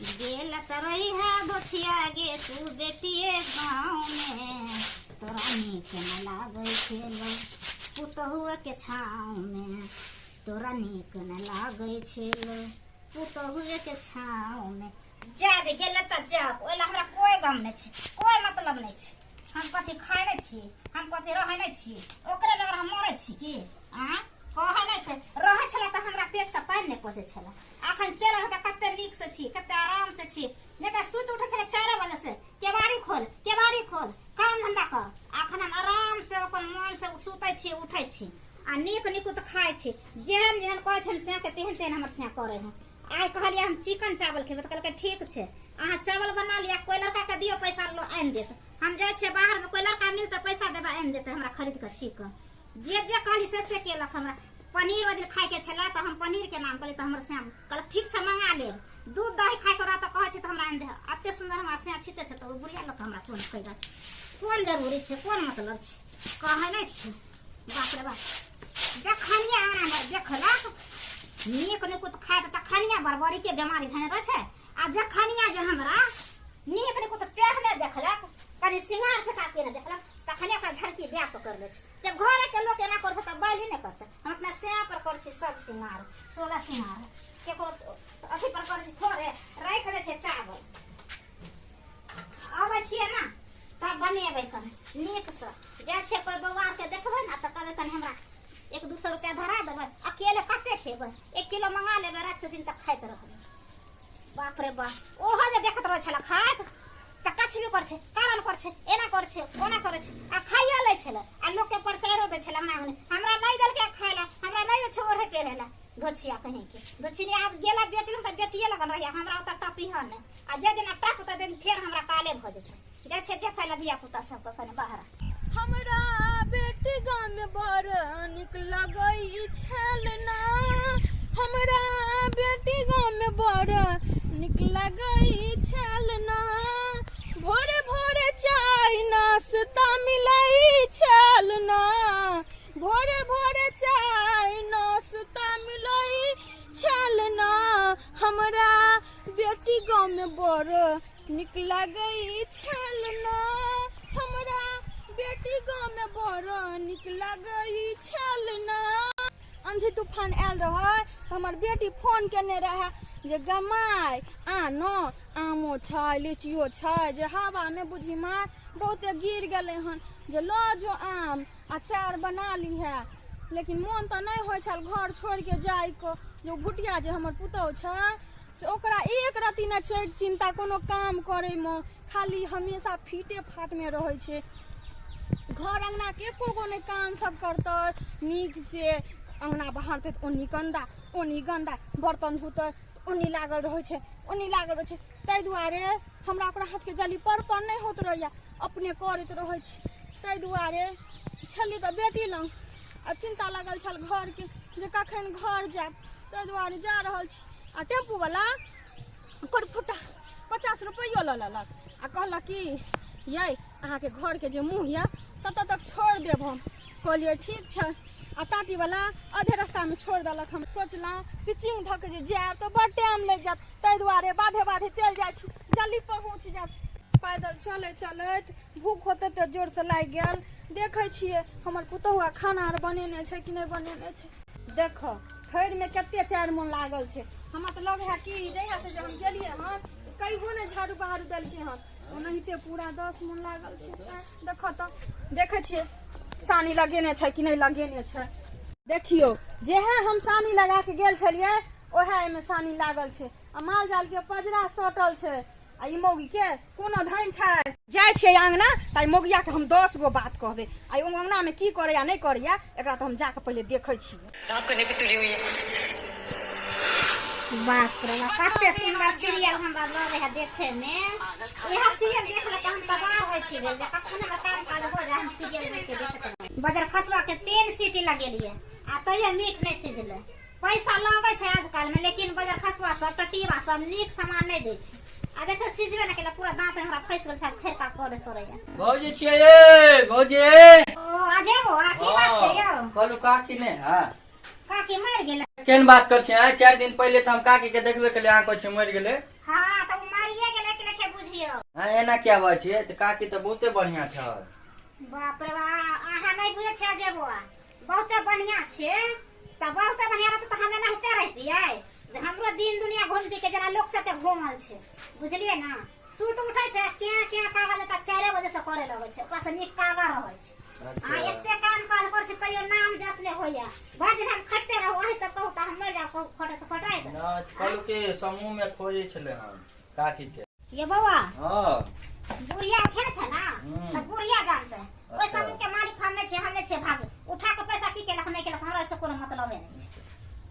गेल तरई है दोछिया गे तू बेटिए गाँव में, तोरा नीक न लागे छेलो पुतहुआ के छाँव में, तोरा नीक न लागे छेलो पुतहुए के छाँव में। जा दे गेल त जा, ओइ ला हमरा कोई गम नहीं छै, कोई मतलब नहीं छै। हम कथी खाए नहीं छी, हम कथी रहे नहीं छी, ओकरे बगैर हम मरे छी की? कहे नहीं छै रहे छला त हमरा पेट से पानि नहीं पहुंचे छला। अखन चल त कते नीक से छी, कते आराम से छी। नहीं त सुत उठे छला 4 बजे से, केवाड़ी खोल काम धंधा कर। अखन हम आराम से अपन मन से सुते छी उठे छी आ नीक नीक त खाए छी। जेहन जेहन कहै छै हम से के तेहन तेहन हमर से करे हैं। आई कहलिए हम चिकन चावल खेबे त कहलकै ठीक छै, अहाँ चावल बना लिया, कोई लड़का के दियो पैसा लो आन देत। हम जाय छे बाहर में, कोई लड़का मिलते पैसा देबा आन देते हमरा खरीद के चिकन। जे कहली से केलक। हमरा पनीर वजन खाए के छला त हम पनीर के नाम कहली त हमर श्याम कहलक ठीक छै मंगा ले। दूध दही खाए के रह त कहै छै त हमरा आन दे। अते सुंदर हमरा श्याम छिटे छै त ओ बुढ़िया लोग हमरा कोन कहि छै, कोन जरूरी छै, कोन मतलब छै, कहै नै छै। बाप रे बाप, जखनिया आना देखलक नीक नीक त खाए त खनिया बरबरी के बीमारी धने रह छै। आ जखनिया जे हमरा नीक नीक त पेट ने देखलक, कनी सिंगार फटा के ने देखलक, तखने का झरकी ब्याह कर ले। जब घरे के लोग एना कर सकता बैली नहीं करते। हम अपना सेवा पर कर छी सब सिंगार, 16 सिंगार के को अथी पर कर छी। थोड़े राख दे छै चावल, आबै छिए ना तब बनेबै कर नीक से। जा छै कोई बौआ के देखबै ना त कहबै तनी हमरा 1-200 रुपया धरा देबै, अकेले कते खेबै, 1 किलो मंगा लेबै, रात से दिन तक खाइत रहबै। बाप रे बाप, ओहो जे देखत रह छला खाइत त कछ भी कर छै, कारण कर छै, एना कर छै, ओना करे छै आ खाइयो ले छला आ लोग के प्रचारो दे छला। हमरा नहीं देल के खाइला, हमरा नहीं दे छै ओढ़े के रहला धोछिया कहीं के। धोछिनी आब गेला बेटी त बेटिए लगन रहिया, हमरा त टपी ह ने। आ जे दिन टप त दिन फेर हमरा काले भ जेतै। जा छै देखै दिया पुता सब के कने बाहर। हमरा बेटी गाँव में बड़ निक लगई छल ना, हमरा बेटी गाँव में बड़ निक लगई छल ना। भोरे भोरे चाय नाश्ता मिलई छल ना, भोरे भोरे चाय नाश्ता मिलई छल ना। हमरा बेटी गाँव में बड़ निक लगई छल ना, हमरा बेटी गाँव में बड़ निक लगई छल ना। आंधी तूफान आयल रहे तो हमर बेटी फोन केने रहे जे गमाय आनो आमो छै लीचियो छै, जे हवा में बुझी मार बहुते गिर गेले हन, जे लो जो आम अचार बना ली है। लेकिन मन तो नहीं होय छल घर छोड़ के जाय को। जो भुटिया जे हमर पुतौ छै से ओकरा एक रति न छै चिंता कोनो काम करे में, खाली हमेशा फीटे फाट में रहे छै। घर अंगना के एको ने काम सब करते नीक से, अंगना बहारते ओनी गंदा बर्तन धोते ओनी लागल रहे छै, ओनी लागल रहे छै। ताहि दुआरे हमरा ओकरा हाथ के जली पर नहीं होत रहैया, अपने करैत रहे छै। ताहि दुआरे छली त बेटी लंग आ चिंता लागल छल घर के जे कखन घर जाब। ताहि दुआरे जा रहल छी आ टेम्पू वाला कोर फुटा 50 रुपया ल लेलक आ कहलक कि ये अहाँ के घर के जे मुँह या तत तक छोड़ देब हम। कहलिए ठीक छै आ टाटी वाला आधे रास्ता में छोड़ देलक। हम सोचलहुँ पिचिंग धक जे जायब तो बड़ टाइम लग जात, ताहि दुआरे बाधे चल जाइ छी, जल्दी पहुँच जायब। पैदल चलैत भूख होते तो जोर से लाग गेल। देखे छिए हमर पुतहुआ खाना आर बनेने छै कि नहीं बनेने छै। देखो थैर में कते 4 मन लागल छै। हमरा तो लग है कि जहिया से हम गेलिए हन कहियो ने झाड़ू बहारू देलके हन, ओनाहिते पूरा 10 मन लागल छै। देखो तो देखे छिए सानी लगेने छै कि नहीं लगेने छै। देखियो जेहे हम सानी लगा के गेल छलिए ओहे में सानी लागल छै आ माल जाल के पजरा सटल छै। आ ई मौगी के कोनो धान छै जाय छै अंगना ताई मौगिया के हम 10 गो बात कहबे। आ ओ अंगना में की करे या नहीं करे या एकरा तो हम जाके पहले देखे छी। रात को नहीं तुली हुई है। बाप रे बाप, कते सुंदर सीरियल हमरा लगे है देखे में। यह सीरियल देख ले हम तबाह होय छी जे कखन हमरा काम काज हो जाय हम सीरियल देख के देखत रही। बजर खसवा के 3 सीटी लगेलिए आ तइयो मीठ नहीं सिझले। पैसा लागे छै आजकल में, लेकिन बजर खसवा सब टटीवा सब नीक सामान नहीं दै छै। आ देखो सिझबे न केला, पूरा दांत में हमरा फंस गेल छै, खेरका करे तोरेया। भौजी छियै ये भौजी। ओ आजे वो आ की बात छै यौ? कहलू का कि ने हां काकी मर गेले। केन बात कर छी? 4 दिन पहले तो हम काकी के देखबे के लिए अहाँ कहै छी मर गेले। हाँ तो मरिए गेले कि लेखे बुझियो। एना क्या बात छै? त काकी तो बहुते बढ़िया छ। बाप रे बा, अहाँ नहीं बुझे छै जे बुआ बहुते बढ़िया छै। त बहुते बढ़िया रहत त हमे नहिते रहतियै जे हमरो दिन दुनिया घूमती के जना लोग सब के घूमल छै, बुझलिए ना। सूत उठै छै के कागज त 4 बजे से करे लगै छै, ओकरा से निक कागा रहै छै। अच्छा एते काम काज कर छै तैयो नाम जसले होइया। भर दिन हम खटते रहू, वही सब कहू त हम मर जाऊ, खटे त खटाय दे ना। कहलू के समूह में खोजे छले हम काकी के। ये बउआ हां बुढ़िया उठे छै ना त बुढ़िया जानते। ओइ समूह के मालिक हम नै छै भाग उठा के पैसा की केलक नहीं केलक हमरा से कोनो मतलब नै छै।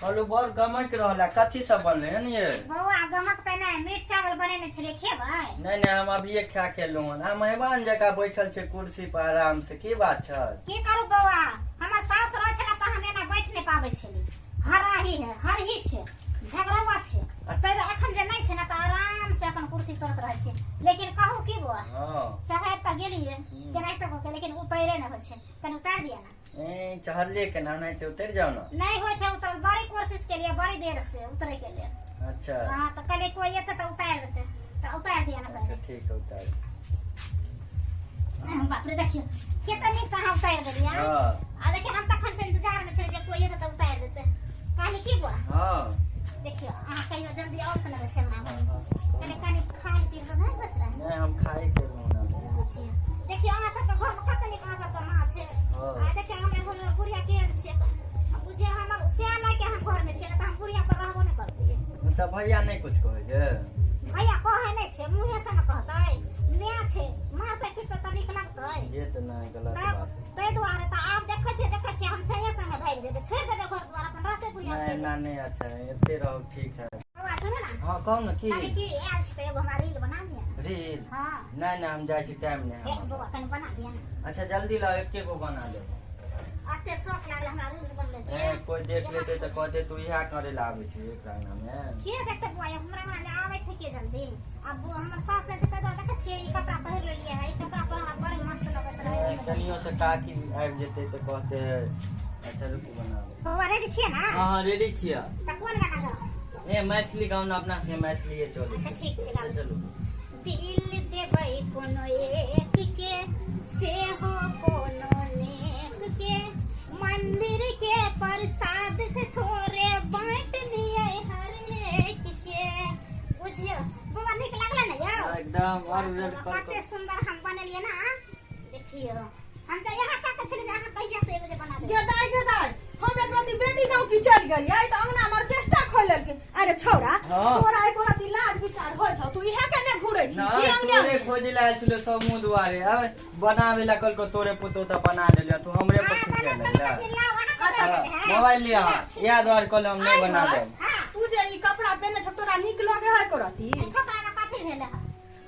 कहलू बड़ गमक रहला, कथी सब बनले हन ये? बउआ गमक त नै, मीट चावल बनेने छलिए, खेबै? नहीं हम अभी खा के एलू हन। आ मेहमान जका बैठल छै कुर्सी पर आराम से, की बात छै? की करू बउआ, हमर सास रह छला त हम एना बैठ नै पाबै छली। हराही है, हरही छै, झगड़ावा छै। तै एखन जे नै छै ना त आराम से अपन कुर्सी तरत रहै छै। लेकिन कहू की बुआ, हां चढ़ै त गेलिए केनाइ त होके, लेकिन उतैरे नै होइ छै। कनी उतार दिया ना। चढ़ले के ना नहीं तो उतर जाओ ना। नहीं होइ छै उतर, बड़ी कोशिश के लिए, बड़ी देर से उतरे के लिए। अच्छा हां त कल कोई एते त उतार देते, त उतार दिया ना। अच्छा ठीक है उतार। बाप रे देखियो केतना नीक से हम उतार देलिए। हां आ देखिए हम तखन से इंतजार में छे जे कोई एते त उतार देते। काहे की बुआ हां देखियो अहाँ कहियो जल्दी और कने छै ना। कनी खाए पी के नहीं बच रहा है। नहीं हम खाए के ना। देखियो अहाँ सब के घर में कते नीक अहाँ सब के मां छै। आ देखियो हमरा घर में बुढ़िया के छै। अब बुझे हमर सियाना के हम घर में छै त हम बुढ़िया पर रहबो नै करतिए। मतलब भैया नहीं कुछ कहे जे? भैया कहे नै छै, मुंहे से न कहतै। मैं छै मारते पीटते त नीक लगतै। ये तो ना गलत बात। तै दुआरे त आप देखै छी हम सही संगे भाग जेबे, छोड़ देबे घर द्वार अपन रहते बुढ़िया। नहीं अच्छा है, एते रहो ठीक है। बाबा सुनो ना। हां कौन की? काहे की आयल छै त एगो हमरा रील बना दिया। रील? हां नहीं हम जाय छी टाइम नहीं एक हम। बाबा कनी बना दिया ना। अच्छा जल्दी लाओ, एके गो बना दे। अते शौक लागल हमरा रील बनले ए कोई देख लेते तो कहते तू इहा करे ला आवे छी एक राना में। के देखते बुआ हमरा में आवे छै के जल्दी। अब हमर सास ने छै त देखे छी ई कपड़ा पहिर लेलिए है, ई कपड़ा पर हमरा बड़ मस्त लगत रहे। कनियो से काकी आबि जेते तो कहते है अच्छा रुकू बना दे। बाबा रेडी छियै ना? हां रेडी छियै। त कोन गाना गाओ? ए मैथिली गाउन अपना के मैथिलीए चले। अच्छा ठीक छै गाओ। चलो। दिल देबै कोनो एक के से हो कोनो नेक के, मंदिर के प्रसाद से थोड़े बांट दिए हर एक के। बुझियो बाबा नीक लागले ना यौ? एकदम और कते सुंदर हम बनेलिए ना। देखियो हम त यहाँ का छली जे अहाँ कहिया से 1 बजे बना दे। गेदाई हम एक राती बेटी गांव की चल गई आई त अंगना में ऑर्केस्ट्रा खोलल के। अरे छौरा तोरा एको राती लाज विचार होय छ, तू इहा केने घुरै छी? ना तोरे खोजे ला छले समूह दुआरे। अब बनावे ला कल को तोरे पुतो त बना देलियो, तू हमरे पर खुश रहला। अच्छा मोबाइल लिया याद और कल हम नहीं बना दे। हां तू जे ई कपड़ा पहने छ तोरा नीक लगे है को राती? कपड़ा में कथि भेले है?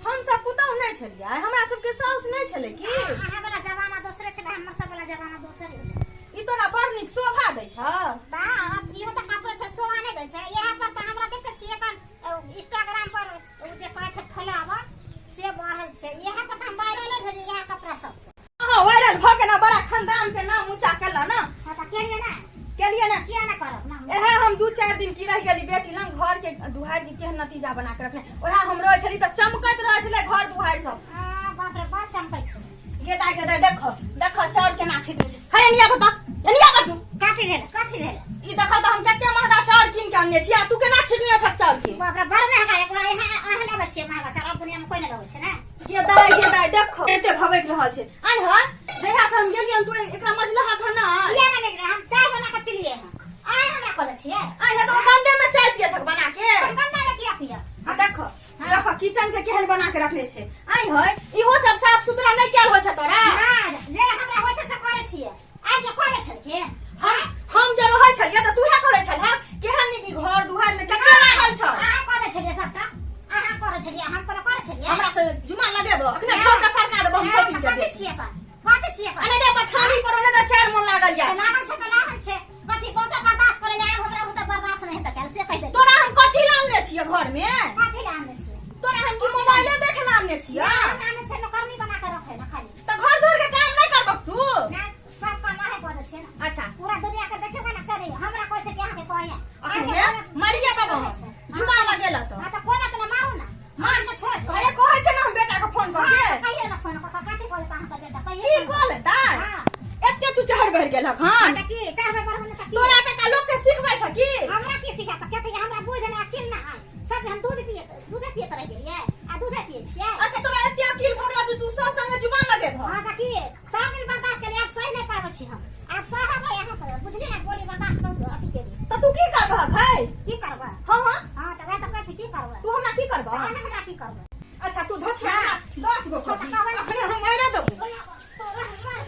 हम सब पुतौ नहीं छलिए, हमरा सब के साउस नहीं छले की? अहाँ वाला जमाना दूसरे छले, हमर सब वाला जमाना दूसरे है। ई तोरा बड़ नीक शोभा दै छ। बा इहो त कपड़ा छै सोहा नै दै छै। यहाँ पर त हमरा देखे छी एखन इंस्टाग्राम पर उ जे कहै छै फॉलोवर से बढ़ल छै। यहाँ पर त हम वायरल भेल यहाँ कपड़ा सब। हां वायरल भ के ना बड़ा खानदान के नाम ऊंचा केला ना। हां त केलिए ना? केलिए ना? किया ना करब ना? एहे हम 2-4 दिन की रह गेली बेटी लंग, घर के दुहार के केहन नतीजा बना के रखने। ओहा हम रह छली त चमकत रह छले घर दुहार सब। बाप रे बाप चमकै छै। गेदाई देखो चाउर केना छिटै छै। है एनिया बता तू। कथि भेल? ई देखो त हम कते महंगा चाउर कीन के आनने छी, आ तू केना छिटने छ चाउर की? बाप रे बड़ महंगा एक बार यहाँ लेबे छियै महंगा सारा दुनिया में कोई नै रहै छै ना। गेदाई देखो एते भवक रहल छै। आइ ह जहिया से हम गेलियन तू एकरा मजलहा खाना किया ना भेल? हम चाय बना के पीलिए हैं। आइ हमरा कहै छियै? आइ हे तो गंदे में चाय पिए छ बना के। गंदा ने किया पिया? आ देखो किचन के केहन बना के रखले छै। आइ ह इहो सब साफ सुथरा नै कैल होय छ तोरा? ना जे हमरा होय छै से करे छियै। आइ जे करे छै के हम जे रहै छलिए त तू हे करै छल। केहन नीक घर दुहार में कते लागल छ। अहाँ करे छलिए सबटा, अहाँ करे छलिए, हम करे छलिए। हमरा से जुमा लगेबो अखने घर का सरकार देबो हम सब के कथि छियै पर? अने रे पथानी पर ओने त 4 मन लागल या। लागल छै कथि बहुते बर्दाश्त करे ले हमरा होता बर्दाश्त नहीं त कैसे कह दे। तोरा हम कथि लानले छियै घर में? कथि लाने छियै? तोरा हम की मोबाइले देख लानले छियै? लाने छै नौकरनी बना के रखे ना खाली। त घर धोर के काम नै करबक तू? ना सब काम है करे छै ना। अच्छा पूरा दुनिया के देखियो ना करे हमरा कहै छै कि अहाँ के कहै अखने मरिया बाबा जुबा लगेला तो हां त कोना के मारू ना मान के छोड़ भले कहै छै ना हम बेटा के फोन करके कहिए ना फोन क कथि कहै त अहाँ के बेटा की कहिए कहले ताय हां एते तू चहर भर गेलक हां त की चार बार होने त की तोरा त का लोग से सिखबै छ की हमरा की सिखा त कहते हमरा बुझ ना अकिल ना है सब हम दूध पिए रह गेलिए आ दूध पिए छिए। अच्छा तोरा एते अकिल भर गेल तू सब संगे जुबान लगे भ हां त की सब दिन बर्दाश्त करे अब सही नहीं पाबै छी हम अब सहब यहाँ पर बुझली ना बोली बर्दाश्त कर अथी के त तू की करबह भाई की करबा हां हां हां त वह त कहै छी की करबा तू हमरा की करबह हमरा की करबा अच्छा तू धछिया 10 गो कर अखने हम मारा देबो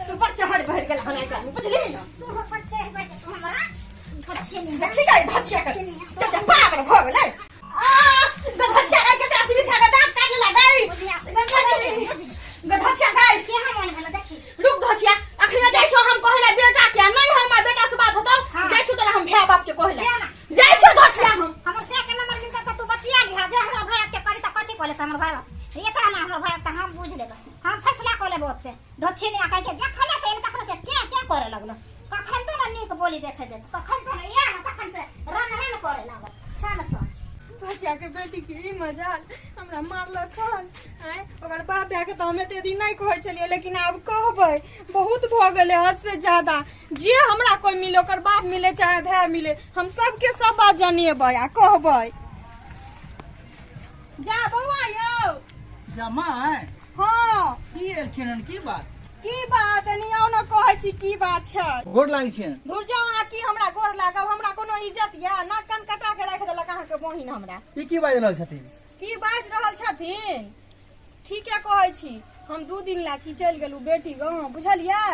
तू पर चहर भर गेल हना जा बुझली ना तू पर से बैठ हमरा अच्छे नहीं ठीक है धछिया कर ते पागल भ गेलै आ धछिया के ते असली छागा दांत काट लगाई धछिया गाय के हम मन भेल देखी रुक धछिया अखने जाय छो हम कहला बेटा के नहीं हमर बेटा से बात होतौ जाय छो तोरा हम भैया बाप के कहला जाय छो धछिया हमर से के नंबर मिलता त तू बतिया लिहा जो हमरा भाई के करी त कथि कहले हमर भाई ये त ना हमर भाई त हम बुझ लेबे हम फैसला कर लेबे ओते धछी ने आके जखने से इनका से क्या करे लगलो कखन तो ना नीक बोली देखे दे कखन तो ना या तखन से रन करे लागल सन सन धछिया के बेटी की मजाल हमरा मारलक हन आय ओकर बाप भैया के त हमे ते दिन नहीं कहै छलिए लेकिन अब कहबै बहुत भ गेलै हद से ज्यादा जे हमरा कोई मिले ओकर बाप मिले चाहे भाई मिले हम सबके सब बात जानिएबै आ कहबै जा बौआ यौ जमा हां की एलखिन की बात की बात एनियो न कहै छी की बात छै गोर लागै छै दूर जाओ अहाँ की हमरा गोर लागब हमरा कोनो इज्जत या ना कन कटा के राख देलक अहाँ के बहिन हमरा की बाजि रहल छथिन की बाज रहल छथिन ठीके कहै छी हम 2 दिन ला की चल गेलू बेटी गांव बुझलिए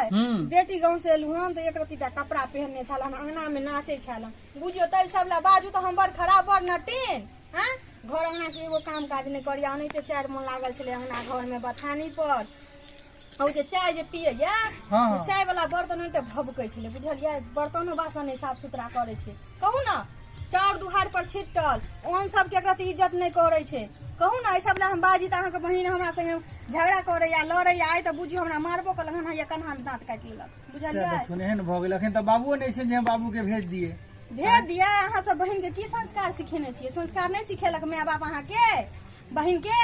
बेटी गांव से एलू हम त एक रतिटा कपड़ा पहनने छल हम अंगना में नाचे छल बुझियो तै सब ला बाजू त हम बड़ खराब बड़ नटीन हैं घर अंगना के एगो काम काज नहीं करिया नहीं ते 4 मन लागल छले अंगना घर में बथानी पर औ जे चाय जे पिए या चाय वाला बर्तन ते भभकै छले बुझलिए बर्तनो बासन नहीं साफ सुथरा करे छे कहू ना चार दुहार पर छिटल ओन सब के एकरा इज्जत नहीं करे छे कहू ना ए सब ला हम बाजी त अहाँ के बहिन हमरा संगे झगड़ा करे या लड़े या आइ त बुझियो हमरा मारबो कल हन या कन्हा में दांत काट लेलक बुझलिए सुनेहन भ गेल अखन त बाबूओ नहीं छै जे बाबू के भेज दिए भेज दिया अहाँ सब बहिन के की संस्कार सिखेने छिए संस्कार नहीं सिखेलक माय बाप अहाँ के बहिन के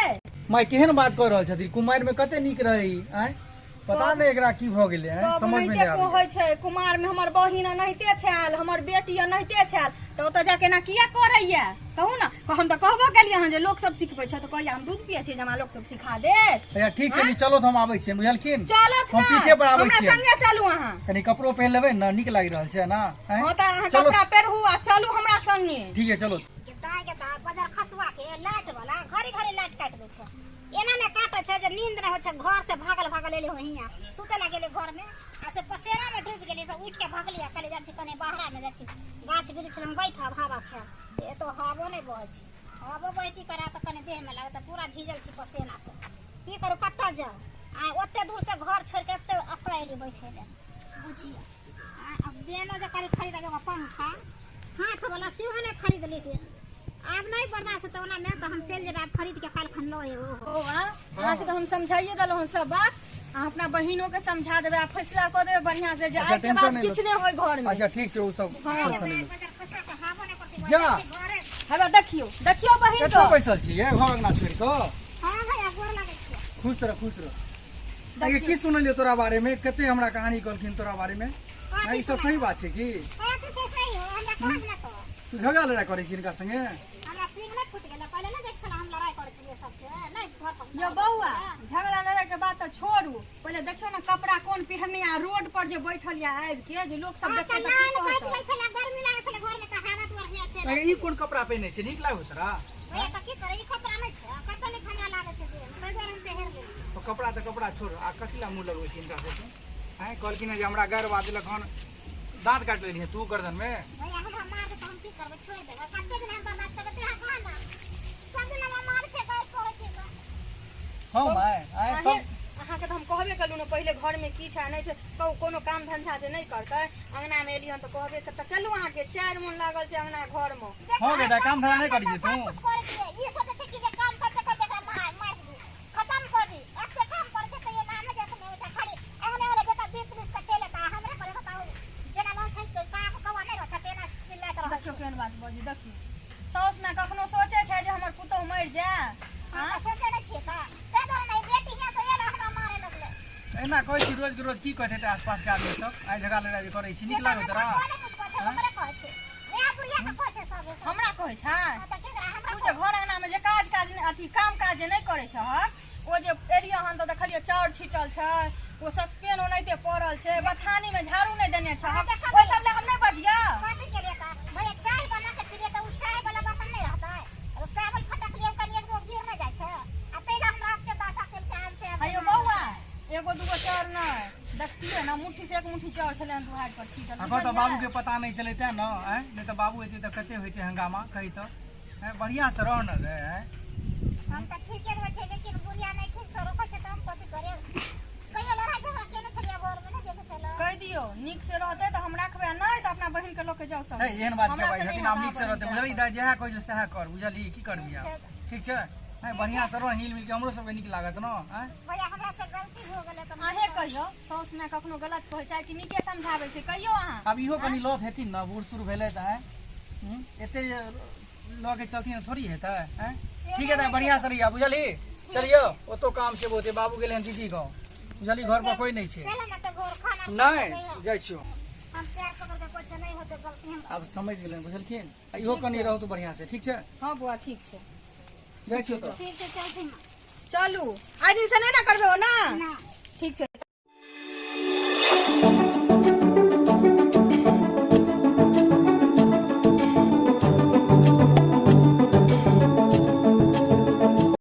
माय केहन बात कर रहल छथि कुमार में कते निक रही आय पता नहीं एकरा की भ गेले है समझ में नहीं आबै कहै छै कुमार में हमर बहिन नहिते छल हमर बेटी नहिते छल त ओत जाके ना किया करैया कहू ना हम त कहबो केलिए हन जे लोग सब सिखबै छ त कहया हम दूध पिए छी जमा लोग सब सिखा दे या ठीक छै चलो हम आबै छी बुझलखिन चलो हम पीछे पर आबै छी हमरा संगे चलू अहाँ कनी कपड़ो पहन लेबै न निक लागि रहल छै ना हां त अहाँ कपड़ा पहिरहु आ चलू हमरा संगे ठीक है चलो के दाय बाजार खसवा के लाइट वाला घरे घरे लाइट काट दे छै एना में काटे छै जे नींद नहीं हो छै घर से भागल एले हो हिया सुते ला गेले घर में आ से पसेरा में डूब गेले सब उठ के भागलिया कले जा छी कने बाहरा में जा छी गाछ वृक्ष में बैठा हवा खा ए तो हवो नहीं बहै छै हवो बहती करा त कने देह में लागत पूरा भीजल छी पसेना से की करू कत्ता जाओ आ ओते दूर से घर छोड़ के ओते अकड़ाइली बैठे ले बुझिया अब बेनो जे खरीद के पंखा हाथ वाला सेहो नहीं खरीद लेके अब नहीं बर्दाश्त तो ना मैं तो हम चल जेबे खरीद के काल खन लो ओ हां तो हम समझाइए दलो हम सब बात आप अपना बहिनों के समझा देबे फैसला कर देबे बढ़िया से जे आज के बाद किछ नहीं होय घर में अच्छा ठीक छै ओ सब जा हबे देखियो बहिन कतो बैसल छी ए घर ना छोड़ को हां भैया गोर लागे छी खुश रह आगे की सुनलियो तोरा बारे में कते हमरा कहानी कहलखिन तोरा बारे में ई सब सही बात छै की हां तो सही हो हमरा कहब ना तो तू झगड़ा लड़ाई करे छी इनका संगे हमरा सीख नहीं फुट गेला पहले ना देख हम लड़ाई करे छी सबके नहीं घर पर यो बौआ झगड़ा लड़ाई के बात तो छोड़ू पहले देखियो ना कपड़ा कोन पहनने आ रोड पर जे बैठल या आबि के जे लोग सब देखे त की कहत चला गर्मी लागे चला घर में कहावत बढ़िया छै ई कोन कपड़ा पहने छै नीक लागो तोरा भैया त की करे ई कपड़ा नहीं छै कतो नहीं खाना लागे छै कई बार हम पहन ले तो कपड़ा छोड़ आ कथिला मुंह लगबै छी इनका से हैं कहलखिन जे हमरा घर बाजलक हन दांत काट लेली तू गर्दन में भैया हमरा मार के हम की करबै छोड़ देबै कते दिन हम बर्दाश्त करबै तेरा कहां ना सब दिन हम मार के गाय करे छै हां माय आय सब अहाँ के हम कहबे कलू न पहले घर में की छै नहीं छै कोनो काम धंधा जे नहीं करतै अंगना में एलियन त कहबे त केलू अहाँ के 4 मन लागल छै अंगना घर में हां बेटा काम धंधा नहीं करी छै तू कुछ करे छै ई सोचे छै कि जे काम करते करते का मार दी खत्म कर दी अब से काम करे छै त ये नाम जैसे नहीं होता खाली अंगना वाले जता 20 30 का चले ता हमरे करे बताओ एना कहै छी रोज के रोज की कहते ते आसपास के आदमी सब आइ झगड़ा लड़ाई करै छी निक लागै तोरा हमरा कहै छै तू जे घर अंगना में जे काज अथी काम काज जे नहीं करे छ ओ जे एरिया हन तो देखलिए चाउर छिटल छै वो सस्पेन ओनाइते पड़ल छै बथानी में झाड़ू नहीं देने छ ओइ सब ले हम नहीं बजिया भैया चाय बना के पिए त उ चाय वाला बर्तन नहीं रहता है और चावल फटक लियो कनी एक दो गिर न जाय छै आ तेला हम रात के दासा के आनते अयो बौआ एगो दूगो चाउर न देखतिए ना मुट्ठी से एक मुट्ठी चाउर छले दुहाट पर छिटल अखो तो बाबू के पता नहीं चले ते न हैं नहीं तो बाबू एते तो कते होते हंगामा कही तो हैं बढ़िया से रह न रे हैं हम त ठीक रह छै लेकिन बुढ़िया नहीं ठीक से रखै छै त हम कथि करे कहियो लड़ाई झगड़ा केने छलिया घर में नहीं देखे चलो कह दियो निक से रहते तो हम रखबे नहीं तो अपना बहिन के लोके जाओ सब है एहन बात के भाई लेकिन हम निक से रहते बुझली दा जेहा कोइ जे सहा कर बुझली की करबी आ ठीक छै है बढ़िया से रह हिल मिल के हमरो सब के निक लागत न हैं भैया हमरा से गलती हो गेलै त आहे कहियो साउस ने कखनो गलत कहै छै कि निके समझाबै छै कहियो अहाँ अब इहो कनी लत हेती न बूढ़ शुरू भेले त हैं एते ल के चलती थोड़ी हेतै हैं ठीक है त बढ़िया से रहिया बुझली चलियो ओतो काम से बोते बाबू गेले दीदी गाँव बुझली घर पर कोई नहीं छै चल ना त घर खाना नहीं जाय छियो हम प्यार कर के कुछ नहीं होते गलती हम अब समझ गेलन बुझलखिन इहो कनी रहू तो बढ़िया से ठीक छै हां बुआ ठीक छै जाय छियो तो ठीक है चलती ना चलू आज दिन से नहीं ना करबे हो ना ना ठीक छै